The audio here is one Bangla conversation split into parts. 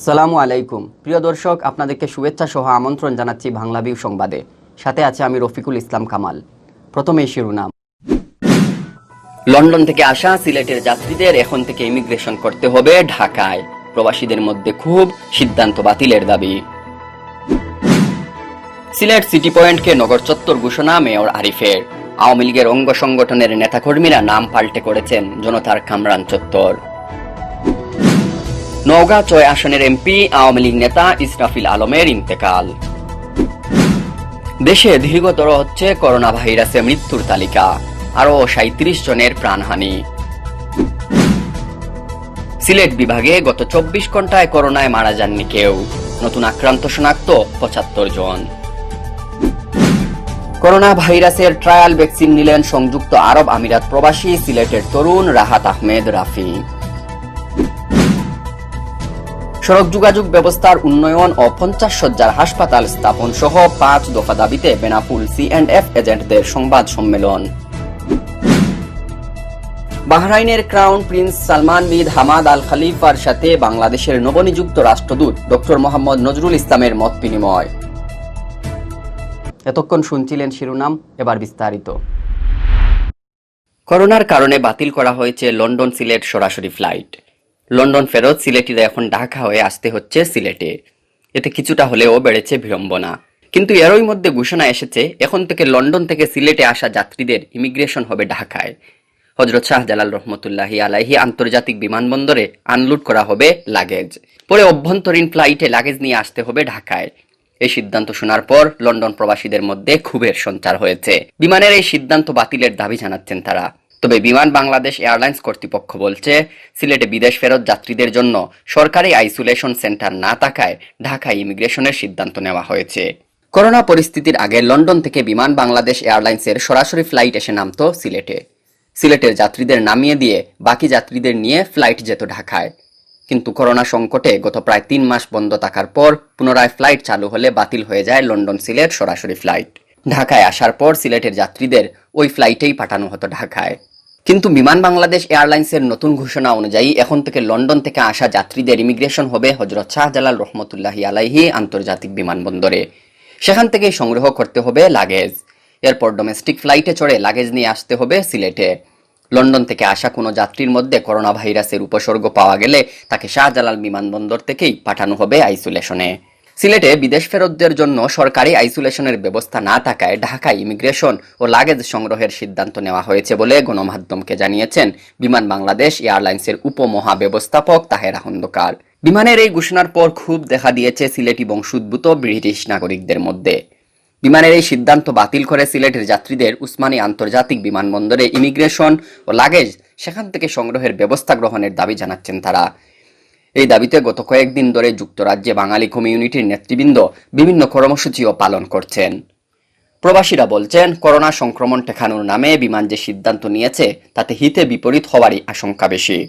আসসালামু আলাইকুম প্রিয় দর্শক, আপনাদেরকে শুভেচ্ছা সহ আমন্ত্রণ জানাচ্ছি বাংলাভিউ সংবাদে। সাথে আছে আমি রফিকুল ইসলাম কামাল। প্রথমেই শিরোনাম। লন্ডন থেকে আসা সিলেটের যাত্রীদের এখন থেকে ইমিগ্রেশন করতে হবে ঢাকায়। প্রবাসীদের মধ্যে খুব, সিদ্ধান্ত বাতিলের দাবি। সিলেট সিটি পয়েন্টকে নগর চত্বর ঘোষণা মেয়র আরিফের। আওয়ামী লীগের অঙ্গ সংগঠনের নেতাকর্মীরা নাম পাল্টে করেছেন জনতার কামরান চত্বর। নওগাঁ ৬ আসনের এমপি আওয়ামী লীগ নেতা ইসরাফিল আলমের ইন্তেকাল। দেশে দীর্ঘতর হচ্ছে করোনা ভাইরাসে মৃত্যুর তালিকা, আরও ৩৭ জনের প্রাণহানি। সিলেট বিভাগে গত ২৪ ঘন্টায় করোনায় মারা যাননি কেউ, নতুন আক্রান্ত শনাক্ত ৭৫ জন। করোনা ভাইরাসের ট্রায়াল ভ্যাকসিন নিলেন সংযুক্ত আরব আমিরাত প্রবাসী সিলেটের তরুণ রাহাত আহমেদ রাফি। সড়ক যোগাযোগ ব্যবস্থার উন্নয়ন ও ৫০ শয্যার হাসপাতাল স্থাপন সহ ৫ দফা দাবিতে বেনাপুল C&F এজেন্টদের সংবাদ সম্মেলন। বাহরাইনের crown prince Salman bin Hamad Al খলিফার সাথে বাংলাদেশের নবনিযুক্ত রাষ্ট্রদূত ডক্টর মোহাম্মদ নজরুল ইসলামের মত বিনিময়। এতক্ষণ শুনছিলেন শিরোনাম, এবার বিস্তারিত। করোনার কারণে বাতিল করা হয়েছে লন্ডন সিলেট সরাসরি ফ্লাইট। লন্ডন ফেরত সিলেটিরা এখন ঢাকা হয়ে আসতে হচ্ছে সিলেটে। এতে কিছুটা হলেও বেড়েছে বিড়ম্বনা, কিন্তু এরই মধ্যে ঘোষণা এসেছে এখন থেকে লন্ডন থেকে সিলেটে আসা যাত্রীদের ইমিগ্রেশন হবে ঢাকায়। হযরত শাহজালাল রহমতুল্লাহি আলাইহি আন্তর্জাতিক বিমানবন্দরে আনলোড করা হবে লাগেজ, পরে অভ্যন্তরীণ ফ্লাইটে লাগেজ নিয়ে আসতে হবে ঢাকায়। এই সিদ্ধান্ত শোনার পর লন্ডন প্রবাসীদের মধ্যে ক্ষোভের সঞ্চার হয়েছে। বিমানের এই সিদ্ধান্ত বাতিলের দাবি জানাচ্ছেন তারা। তবে বিমান বাংলাদেশ এয়ারলাইন্স কর্তৃপক্ষ বলছে, সিলেটে বিদেশ ফেরত যাত্রীদের জন্য সরকারি আইসোলেশন সেন্টার না থাকায় ঢাকায় ইমিগ্রেশনের সিদ্ধান্ত নেওয়া হয়েছে। করোনা পরিস্থিতির আগে লন্ডন থেকে বিমান বাংলাদেশ এয়ারলাইন্সের সরাসরি ফ্লাইট এসে নামতো সিলেটে। সিলেটের যাত্রীদের নামিয়ে দিয়ে বাকি যাত্রীদের নিয়ে ফ্লাইট যেত ঢাকায়। কিন্তু করোনা সংকটে গত প্রায় ৩ মাস বন্ধ থাকার পর পুনরায় ফ্লাইট চালু হলে বাতিল হয়ে যায় লন্ডন সিলেট সরাসরি ফ্লাইট। ঢাকায় আসার পর সিলেটের যাত্রীদের ওই ফ্লাইটেই পাঠানো হতো ঢাকায়। কিন্তু বিমান বাংলাদেশ এয়ারলাইন্সের নতুন ঘোষণা অনুযায়ী এখন থেকে লন্ডন থেকে আসা যাত্রীদের ইমিগ্রেশন হবে হযরত শাহজালাল রহমতুল্লাহি আলাইহি আন্তর্জাতিক বিমানবন্দরে। সেখান থেকেই সংগ্রহ করতে হবে লাগেজ। এরপর ডোমেস্টিক ফ্লাইটে চড়ে লাগেজ নিয়ে আসতে হবে সিলেটে। লন্ডন থেকে আসা কোনো যাত্রীর মধ্যে করোনা ভাইরাসের উপসর্গ পাওয়া গেলে তাকে শাহজালাল বিমানবন্দর থেকেই পাঠানো হবে আইসোলেশনে। সিলেটে বিদেশ ফেরতদের জন্য সরকারি আইসোলেশনের ব্যবস্থা না থাকায় ঢাকায় ইমিগ্রেশন ও লাগেজ সংগ্রহের সিদ্ধান্ত নেওয়া হয়েছে বলে গণমাধ্যমকে জানিয়েছেন বিমান বাংলাদেশ এয়ারলাইন্সের উপমহাব্যবস্থাপক তাহেরা খন্দকার। বিমানের এই ঘোষণার পর ক্ষোভ দেখা দিয়েছে সিলেটি বংশোদ্ভূত ব্রিটিশ নাগরিকদের মধ্যে। বিমানের এই সিদ্ধান্ত বাতিল করে সিলেটের যাত্রীদের উসমানী আন্তর্জাতিক বিমানবন্দরে ইমিগ্রেশন ও লাগেজ সেখান থেকে সংগ্রহের ব্যবস্থা গ্রহণের দাবি জানাচ্ছেন তারা। এই দাবিতে গত কয়েকদিন ধরে যুক্তরাজ্যে বাঙালি কমিউনিটির নেতৃবৃন্দ বিভিন্ন কর্মসূচিও পালন করছেন। প্রবাসীরা বলছেন, করোনা সংক্রমণ ঠেকানোর নামে বিমান যে সিদ্ধান্ত নিয়েছে তাতে হিতে বিপরীত হওয়ারই আশঙ্কা বেশি।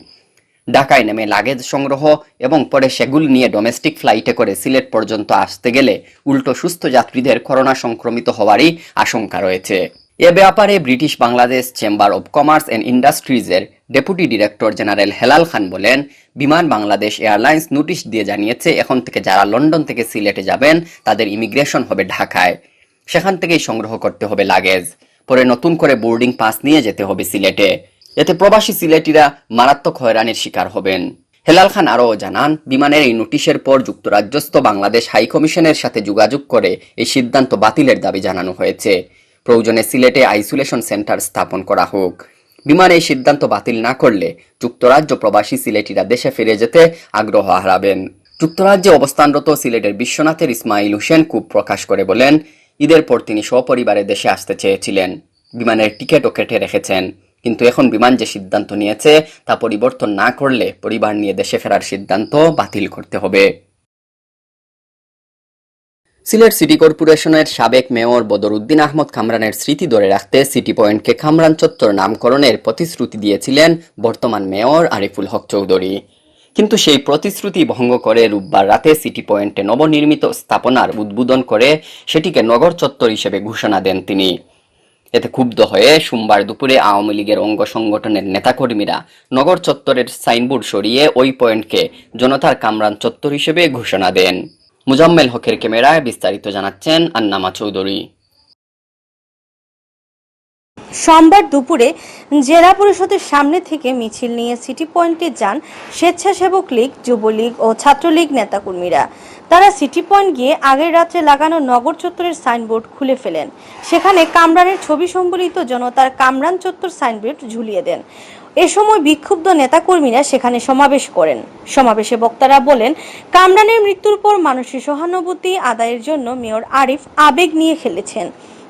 ঢাকায় নেমে লাগেজ সংগ্রহ এবং পরে সেগুলো নিয়ে ডোমেস্টিক ফ্লাইটে করে সিলেট পর্যন্ত আসতে গেলে উল্টো সুস্থ যাত্রীদের করোনা সংক্রমিত হওয়ারই আশঙ্কা রয়েছে। এ ব্যাপারে British Bangladesh chamber of commerce and ইন্ডাস্ট্রিজের deputy director general Helal Khan বলেন, বিমান বাংলাদেশ এয়ারলাইন্স নোটিশ দিয়ে জানিয়েছে এখন থেকে যারা লন্ডন থেকে সিলেটে যাবেন তাদের ইমিগ্রেশন হবে ঢাকায়। সেখান থেকেই সংগ্রহ করতে হবে লাগেজ, পরে নতুন করে বোর্ডিং পাস নিয়ে যেতে হবে সিলেটে। এতে প্রবাসী সিলেটিরা মারাত্মক হয়রানির শিকার হবেন। হেলাল খান আরও জানান, বিমানের এই নোটিশের পর যুক্তরাজ্যস্থ বাংলাদেশ হাই কমিশনের সাথে যোগাযোগ করে এই সিদ্ধান্ত বাতিলের দাবি জানানো হয়েছে। প্রয়োজনে সিলেটে আইসোলেশন সেন্টার স্থাপন করা হোক। বিমান এই সিদ্ধান্ত বাতিল না করলে যুক্তরাজ্য প্রবাসী সিলেটিরা দেশে ফিরে যেতে আগ্রহ হারাবেন। যুক্তরাজ্যে অবস্থানরত সিলেটের বিশ্বনাথের ইসমাইল হোসেন ক্ষোভ প্রকাশ করে বলেন, ঈদের পর তিনি সপরিবারে দেশে আসতে চেয়েছিলেন। বিমানের টিকিটও কেটে রেখেছেন, কিন্তু এখন বিমান যে সিদ্ধান্ত নিয়েছে তা পরিবর্তন না করলে পরিবার নিয়ে দেশে ফেরার সিদ্ধান্ত বাতিল করতে হবে। সিলেট সিটি কর্পোরেশনের সাবেক মেয়র বদরউদ্দিন আহমদ কামরানের স্মৃতি ধরে রাখতে সিটি পয়েন্টকে কামরান চত্বর নামকরণের প্রতিশ্রুতি দিয়েছিলেন বর্তমান মেয়র আরিফুল হক চৌধুরী। কিন্তু সেই প্রতিশ্রুতি ভঙ্গ করে রোববার রাতে সিটি পয়েন্টে নবনির্মিত স্থাপনার উদ্বোধন করে সেটিকে নগর চত্বর হিসেবে ঘোষণা দেন তিনি। এতে ক্ষুব্ধ হয়ে সোমবার দুপুরে আওয়ামী লীগের অঙ্গ সংগঠনের নেতাকর্মীরা নগর চত্বরের সাইনবোর্ড সরিয়ে ওই পয়েন্টকে জনতার কামরান চত্বর হিসেবে ঘোষণা দেন। মুজাম্মেল হকের ক্যামেরায় বিস্তারিত জানাচ্ছেন আন্নামা চৌধুরী। সোমবার দুপুরে জেলা পরিষদের সামনে থেকে মিছিল নিয়ে সিটি পয়েন্টে যান স্বেচ্ছাসেবক লীগ, যুবলীগ ও ছাত্রলীগ নেতাকর্মীরা। তারা সিটি পয়েন্ট গিয়ে আগের রাত্রে লাগানো নগর চত্বরের সাইনবোর্ড খুলে ফেলেন। সেখানে কামরানের ছবি সম্বলিত জনতার কামরান চত্বর সাইনবোর্ড ঝুলিয়ে দেন। এ সময় বিক্ষুব্ধ নেতাকর্মীরা সেখানে সমাবেশ করেন। সমাবেশে বক্তারা বলেন, কামরানের মৃত্যুর পর মানুষের সহানুভূতি আদায়ের জন্য মেয়র আরিফ আবেগ নিয়ে খেলেছেন।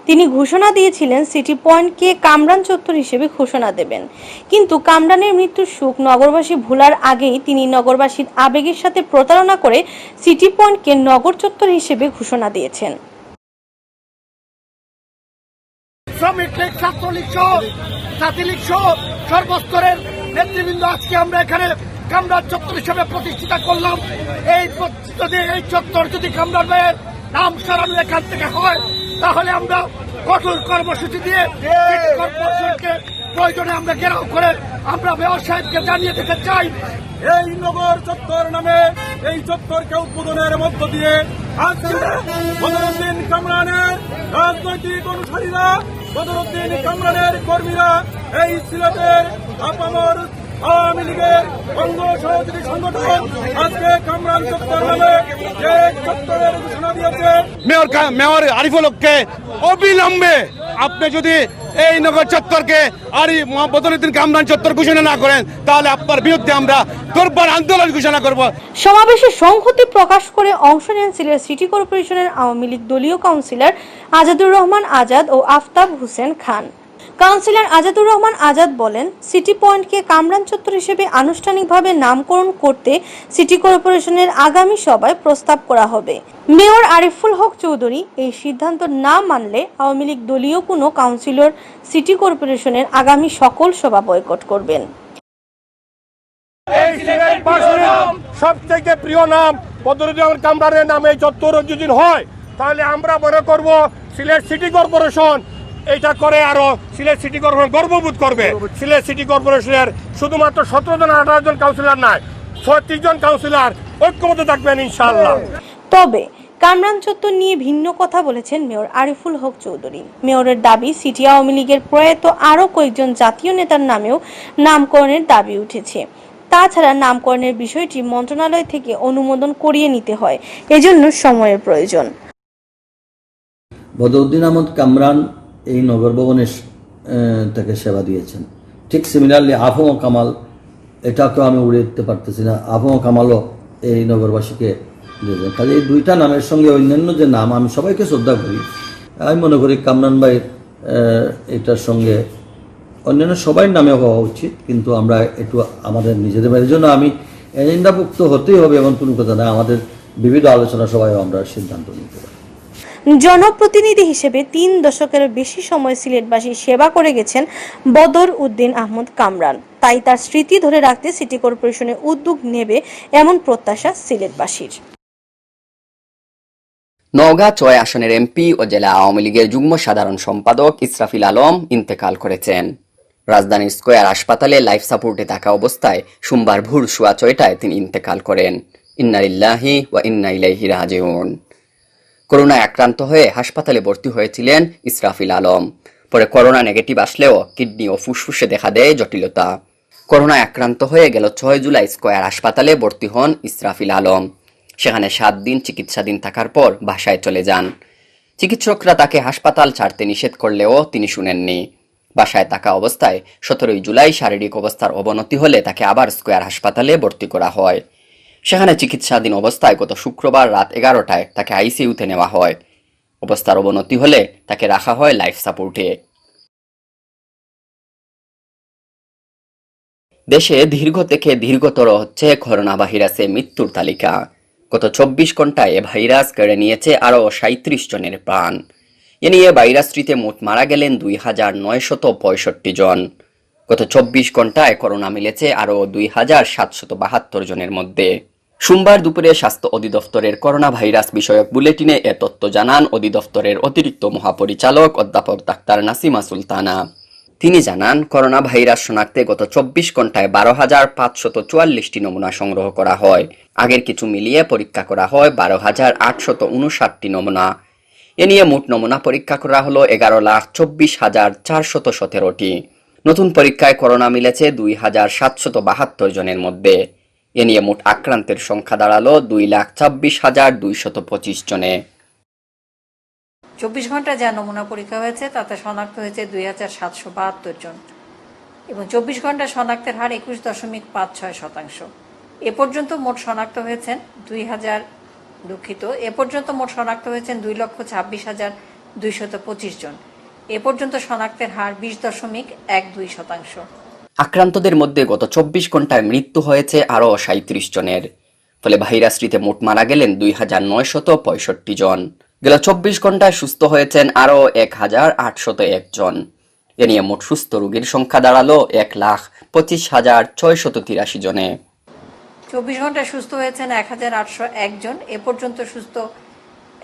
তিনি ঘোষণা দিয়েছিলেন সিটি পয়েন্টকে কামরান চত্বর হিসেবে ঘোষণা দেবেন, কিন্তু কামরানের মৃত্যুর সুখ নগরবাসী ভোলার আগেই তিনি নগরবাসীর আবেগের সাথে প্রতারণা করে সিটি পয়েন্টকে নগর চত্বর হিসেবে ঘোষণা দিয়েছেন। শ্রমিক লীগ, ছাত্রলীগ সহ জাতীয় সহ সর্বস্তরের নেতৃবৃন্দ আজকে আমরা এখানে কামরান চত্বর হিসেবে প্রতিষ্ঠিত করলাম। এই চত্বর যদি কামরান ভাইয়ের নাম সরানো এখান থেকে হয়, তাহলে আমরা কঠোর কর্মসূচি দিয়ে কর্পোরেশনকে প্রয়োজনে আমরা ঘেরাও করে আমরা মেয়র সাহেবকে জানিয়ে দিতে চাই, এই নগর চত্বর নামে এই চত্বরকে উদ্বোধনের মধ্য দিয়ে আজকে বদরুদ্দিন কামরানের রাজনৈতিক অনুসারীরা, বদরুদ্দিন কামরানের কর্মীরা এই সিলেটের আপামর আওয়ামী লীগের অঙ্গ সহযোগী সংগঠন আজকে কামরান চত্বর নামে যে চত্বরের ঘোষণা দিয়েছে। মেয়র আরিফুল হককে অবিলম্বে আপনি যদি এই নগর চত্বরকে বদরুদ্দিন কামরান চত্বর ঘোষণা না করেন, তাহলে আপনার বিরুদ্ধে আমরা দুর্বার আন্দোলন ঘোষণা করব। সমাবেশে সংহতি প্রকাশ করে অংশ নেন সিলেট সিটি কর্পোরেশনের আওয়ামী লীগ দলীয় কাউন্সিলর আজাদুর রহমান আজাদ ও আফতাব হোসেন খান। কাউন্সিলর আজাদুর রহমান আজাদ বলেন, সিটি পয়েন্টকে কামরান চত্বর হিসেবে আনুষ্ঠানিকভাবে নামকরণ করতে সিটি কর্পোরেশনের আগামী সভায় প্রস্তাব করা হবে। মেয়র আরিফুল হক চৌধুরী এই সিদ্ধান্ত না মানলে আওয়ামী লীগ দলীয় কোনো কাউন্সিলর সিটি কর্পোরেশনের আগামী সকল সভা বয়কট করবেন। সবথেকে প্রিয় নাম বদরুদ্দিন কামরানের নামে চত্বর যদি হয়, তাহলে আমরা মনে করব সিলেট সিটি কর্পোরেশন এটা করে আরো সিলেট সিটি কর্পোরেশন গর্ববোধ করবে। সিলেট সিটি কর্পোরেশনের শুধুমাত্র 17 জন 18 জন কাউন্সিলর নয়, 36 জন কাউন্সিলর ঐক্যমত থাকবেন ইনশাআল্লাহ। তবে কামরান চত্বর নিয়ে ভিন্ন কথা বলেছেন মেয়র আরিফুল হক চৌধুরী। মেয়রের দাবি, সিটি আওয়ামী লীগের প্রয়াত আরো কয়েকজন জাতীয় নেতার নামেও নামকরণের দাবি উঠেছে। তাছাড়া নামকরণের বিষয়টি মন্ত্রণালয় থেকে অনুমোদন করিয়ে নিতে হয়, এজন্য সময়ের প্রয়োজন। বদরুদ্দিন আহমদ কামরান এই নগর ভবনে তাকে সেবা দিয়েছেন। ঠিক সিমিলারলি আফম কামাল, এটাকেও আমি উড়িয়ে দিতে পারতেছি না, আফম কামালও এই নগরবাসীকে দিয়েছেন। কাজে এই দুইটা নামের সঙ্গে অন্যান্য যে নাম, আমি সবাইকে শ্রদ্ধা করি, আমি মনে করি কামরান ভাইয়ের এটার সঙ্গে অন্যান্য সবাই নামে হওয়া উচিত, কিন্তু আমরা একটু আমাদের নিজেদের বাড়ির জন্য আমি এজেন্ডাভুক্ত হতেই হবে এমন কোনো কথা না, আমাদের বিবিধ আলোচনা সবাই আমরা সিদ্ধান্ত নিতে পারি। জনপ্রতিনিধি হিসেবে 3 দশকের বেশি সময় সিলেটবাসী সেবা করে গেছেন বদর উদ্দিন আহমদ কামরান। তাই তার স্মৃতি ধরে রাখতে সিটি কর্পোরেশনের উদ্যোগ নেবে এমন প্রত্যাশা সিলেটবাসীর। নওগাঁ 6 আসনের এমপি ও জেলা আওয়ামী লীগের যুগ্ম সাধারণ সম্পাদক ইসরাফিল আলম ইন্তেকাল করেছেন। রাজধানীর স্কয়ার হাসপাতালে লাইফ সাপোর্টে থাকা অবস্থায় সোমবার ভোর 6:15 তিনি ইন্তেকাল করেন। ইন্না লিল্লাহি ওয়া ইন্না ইলাইহি রাজিউন। করোনায় আক্রান্ত হয়ে হাসপাতালে ভর্তি হয়েছিলেন ইসরাফিল আলম। পরে করোনা নেগেটিভ আসলেও কিডনি ও ফুসফুসে দেখা দেয় জটিলতা। করোনায় আক্রান্ত হয়ে গেল 6 জুলাই স্কয়ার হাসপাতালে ভর্তি হন ইসরাফিল আলম। সেখানে 7 দিন চিকিৎসাধীন থাকার পর বাসায় চলে যান। চিকিৎসকরা তাকে হাসপাতাল ছাড়তে নিষেধ করলেও তিনি শুনেননি। বাসায় থাকা অবস্থায় 17 জুলাই শারীরিক অবস্থার অবনতি হলে তাকে আবার স্কয়ার হাসপাতালে ভর্তি করা হয়। সেখানে চিকিৎসাধীন অবস্থায় গত শুক্রবার রাত 11টায় তাকে আইসিইউতে নেওয়া হয়। অবস্থার অবনতি হলে তাকে রাখা হয় লাইফ সাপোর্টে। দেশে দীর্ঘ থেকে দীর্ঘতর হচ্ছে করোনা ভাইরাসে মৃত্যুর তালিকা। গত 24 ঘন্টায় ভাইরাস কেড়ে নিয়েছে আরও 37 জনের প্রাণ। এ নিয়ে ভাইরাসটিতে মোট মারা গেলেন 2965 জন। গত 24 ঘন্টায় করোনা মিলেছে আরও 2772 জনের মধ্যে। সোমবার দুপুরে স্বাস্থ্য অধিদপ্তরের করোনা ভাইরাস বিষয়ক বুলেটিনে এ তথ্য জানান অধিদপ্তরের অতিরিক্ত মহাপরিচালক অধ্যাপক ডাক্তার নাসিমা সুলতানা। তিনি জানান, করোনা ভাইরাস শনাক্তে গত 24 ঘন্টায় 12,544টি নমুনা সংগ্রহ করা হয়। আগের কিছু মিলিয়ে পরীক্ষা করা হয় 12,859টি নমুনা। এ নিয়ে মোট নমুনা পরীক্ষা করা হলো 11,24,417টি। নতুন পরীক্ষায় করোনা মিলেছে 2,772 জনের মধ্যে। এ নিয়ে মোট আক্রান্তের সংখ্যা দাঁড়ালো 2,26,225 জনে। 24 ঘন্টা যা নমুনা পরীক্ষা হয়েছে তাতে শনাক্ত হয়েছে 2,772 জন এবং 24 ঘন্টা শনাক্তের হার 21.56%। এ পর্যন্ত মোট শনাক্ত হয়েছেন 2,26,225 জন। এ পর্যন্ত শনাক্তের হার 20.12%। আক্রান্তদের মধ্যে গত 24 ঘন্টায় মৃত্যু হয়েছে আরও 37 জনের। ফলে ভাইরাসটিতে মোট মারা গেলেন 2,965 জন। গেল 24 ঘন্টায় সুস্থ হয়েছেন আরও 1,801 জন। এ নিয়ে মোট সুস্থ রোগীর সংখ্যা দাঁড়ালো 1,25,683 জনে। 24 ঘন্টায় সুস্থ হয়েছেন 1,801 জন। এ পর্যন্ত সুস্থ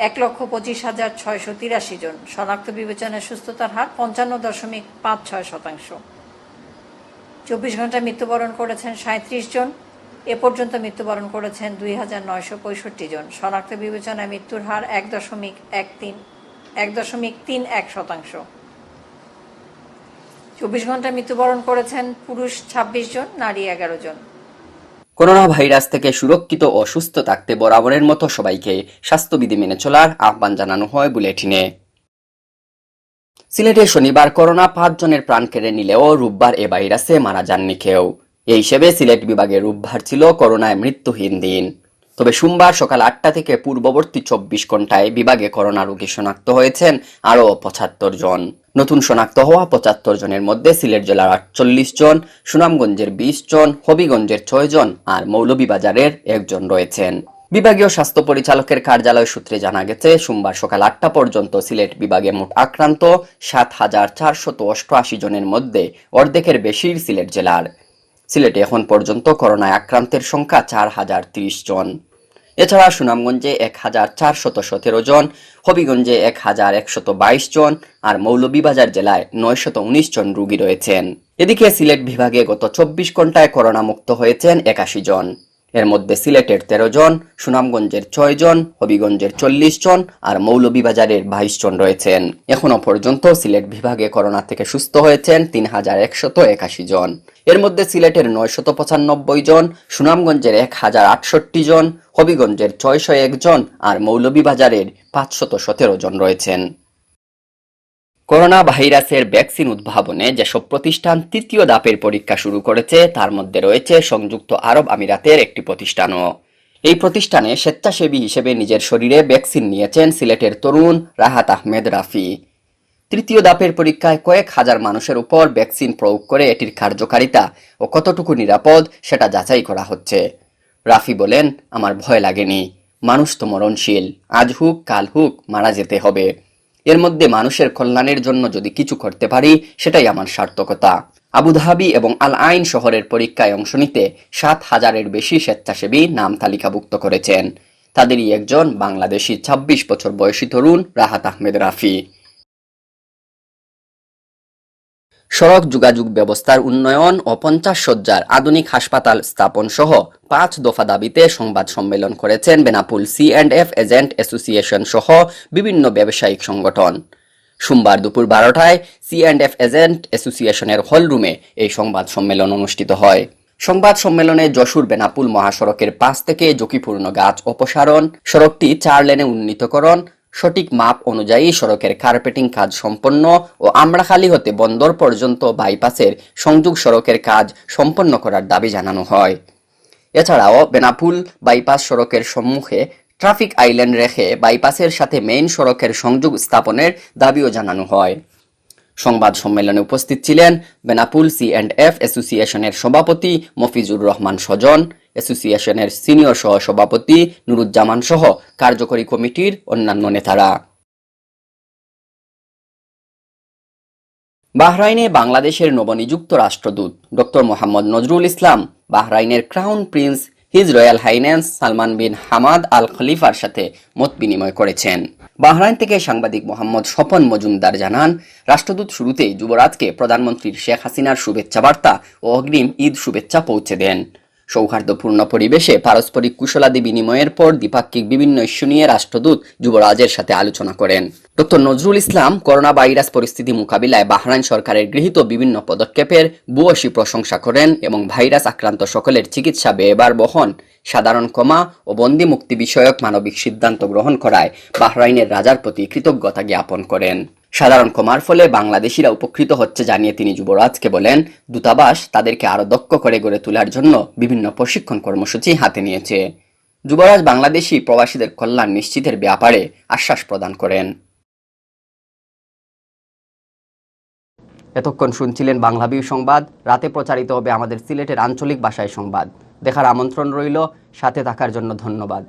1,25,683 জন। শনাক্ত বিবেচনায় সুস্থতার হার 55.56%। 24 ঘন্টায় মৃত্যুবরণ করেছেন 37 জন। এ পর্যন্ত মৃত্যুবরণ করেছেন 2,965 জন। শনাক্ত বিবেচনায় মৃত্যুর হার 1.31%। 24 ঘন্টায় মৃত্যুবরণ করেছেন পুরুষ 26 জন, নারী 11 জন। করোনা ভাইরাস থেকে সুরক্ষিত ও সুস্থ থাকতে বরাবরের মতো সবাইকে স্বাস্থ্যবিধি মেনে চলার আহ্বান জানানো হয় বুলেটিনে। সিলেটে শনিবার করোনা 5 জনের প্রাণ কেড়ে নিলেও রোববার এ ভাইরাসে মারা যাননি কেউ। এই হিসেবে সিলেট বিভাগে রোববার ছিল করোনায় মৃত্যুহীন দিন। তবে সোমবার সকাল 8টা থেকে পূর্ববর্তী 24 ঘন্টায় বিভাগে করোনা রোগী শনাক্ত হয়েছেন আরও 75 জন। নতুন শনাক্ত হওয়া 75 জনের মধ্যে সিলেট জেলার 48 জন, সুনামগঞ্জের 20 জন, হবিগঞ্জের 6 জন আর মৌলভীবাজারের 1 জন রয়েছেন। বিভাগীয় স্বাস্থ্য পরিচালকের কার্যালয় সূত্রে জানা গেছে, সোমবার সকাল 8টা পর্যন্ত সিলেট বিভাগে মোট আক্রান্ত 7,488 জনের মধ্যে অর্ধেকের বেশি সিলেট জেলার। সিলেটে এখন পর্যন্ত করোনায় আক্রান্তের সংখ্যা 4,030 জন। এছাড়া সুনামগঞ্জে 1,417 জন, হবিগঞ্জে 1,122 জন আর মৌলভীবাজার জেলায় 919 জন রোগী রয়েছেন। এদিকে সিলেট বিভাগে গত 24 ঘন্টায় করোনা মুক্ত হয়েছেন 81 জন। এর মধ্যে সিলেটের 13 জন, সুনামগঞ্জের 6 জন, হবিগঞ্জের 40 জন আর মৌলভীবাজারের 22 জন রয়েছেন। এখনো পর্যন্ত সিলেট বিভাগে করোনা থেকে সুস্থ হয়েছেন 3,181 জন। এর মধ্যে সিলেটের 995 জন, সুনামগঞ্জের 1,068 জন, হবিগঞ্জের 601 জন আর মৌলভীবাজারের 517 জন রয়েছেন। করোনা ভাইরাসের ভ্যাকসিন উদ্ভাবনে যেসব প্রতিষ্ঠান তৃতীয় ধাপের পরীক্ষা শুরু করেছে তার মধ্যে রয়েছে সংযুক্ত আরব আমিরাতের একটি প্রতিষ্ঠানও। এই প্রতিষ্ঠানে স্বেচ্ছাসেবী হিসেবে নিজের শরীরে ভ্যাকসিন নিয়েছেন সিলেটের তরুণ রাহাত আহমেদ রাফি। তৃতীয় ধাপের পরীক্ষায় কয়েক হাজার মানুষের উপর ভ্যাকসিন প্রয়োগ করে এটির কার্যকারিতা ও কতটুকু নিরাপদ সেটা যাচাই করা হচ্ছে। রাফি বলেন, আমার ভয় লাগেনি। মানুষ তো মরণশীল, আজ হোক কাল হোক মারা যেতে হবে। এর মধ্যে মানুষের কল্যাণের জন্য যদি কিছু করতে পারি সেটাই আমার সার্থকতা। আবুধাবি এবং আল আইন শহরের পরীক্ষায় অংশ নিতে 7,000-এর বেশি স্বেচ্ছাসেবী নাম তালিকাভুক্ত করেছেন। তাদেরই একজন বাংলাদেশি 26 বছর বয়সী তরুণ রাহাত আহমেদ রাফি। সড়ক যোগাযোগ ব্যবস্থার উন্নয়ন ও 50 শয্যার আধুনিক হাসপাতাল স্থাপন সহ 5 দফা দাবিতে সংবাদ সম্মেলন করেছেন বেনাপোল C&F এজেন্ট অ্যাসোসিয়েশন সহ বিভিন্ন ব্যবসায়িক সংগঠন। সোমবার দুপুর 12টায় C&F এজেন্ট অ্যাসোসিয়েশনের হলরুমে এই সংবাদ সম্মেলন অনুষ্ঠিত হয়। সংবাদ সম্মেলনে যশোর বেনাপোল মহাসড়কের 5 থেকে ঝুঁকিপূর্ণ গাছ অপসারণ, সড়কটি 4 লেনে উন্নীতকরণ, সঠিক মাপ অনুযায়ী সড়কের কার্পেটিং কাজ সম্পন্ন ও আমড়াখালী হতে বন্দর পর্যন্ত বাইপাসের সংযোগ সড়কের কাজ সম্পন্ন করার দাবি জানানো হয়। এছাড়াও বেনাপোল বাইপাস সড়কের সম্মুখে ট্রাফিক আইল্যান্ড রেখে বাইপাসের সাথে মেইন সড়কের সংযোগ স্থাপনের দাবিও জানানো হয়। সংবাদ সম্মেলনে উপস্থিত ছিলেন বেনাপোল C&F অ্যাসোসিয়েশনের সভাপতি মফিজুর রহমান সজন, অ্যাসোসিয়েশনের সিনিয়র সহ সভাপতি নুরুজ্জামান সহ কার্যকরী কমিটির অন্যান্য নেতারা। বাহরাইনে বাংলাদেশের নবনিযুক্ত রাষ্ট্রদূত ডক্টর মোহাম্মদ নজরুল ইসলাম বাহরাইনের crown prince his royal highness Salman bin Hamad Al খলিফার সাথে মত বিনিময় করেছেন। বাহরাইন থেকে সাংবাদিক মোহাম্মদ স্বপন মজুমদার জানান, রাষ্ট্রদূত শুরুতেই যুবরাজকে প্রধানমন্ত্রী শেখ হাসিনার শুভেচ্ছা বার্তা ও অগ্রিম ঈদ শুভেচ্ছা পৌঁছে দেন। সৌহার্দ্যপূর্ণ পরিবেশে পারস্পরিক কুশলাদি বিনিময়ের পর দ্বিপাক্ষিক বিভিন্ন ইস্যু নিয়ে রাষ্ট্রদূত যুবরাজের সাথে আলোচনা করেন। Doctor Nazrul Islam corona virus পরিস্থিতি মোকাবিলায় বাহরাইন সরকারের গৃহীত বিভিন্ন পদক্ষেপের ভূয়সী প্রশংসা করেন এবং ভাইরাস আক্রান্ত সকলের চিকিৎসা ব্যয়ভার বহন, সাধারণ ক্ষমা ও বন্দি মুক্তি বিষয়ক মানবিক সিদ্ধান্ত গ্রহণ করায় বাহরাইনের রাজার প্রতি কৃতজ্ঞতা জ্ঞাপন করেন। সাধারণ ক্ষমার ফলে বাংলাদেশিরা উপকৃত হচ্ছে জানিয়ে তিনি যুবরাজকে বলেন, দূতাবাস তাদেরকে আরো দক্ষ করে গড়ে তোলার জন্য বিভিন্ন প্রশিক্ষণ কর্মসূচি হাতে নিয়েছে। যুবরাজ বাংলাদেশি প্রবাসীদের কল্যাণ নিশ্চিতের ব্যাপারে আশ্বাস প্রদান করেন। এতক্ষণ শুনছিলেন বাংলাভিউ সংবাদ। রাতে প্রচারিত হবে আমাদের সিলেটের আঞ্চলিক ভাষায় সংবাদ। দেখার আমন্ত্রণ রইল। সাথে থাকার জন্য ধন্যবাদ।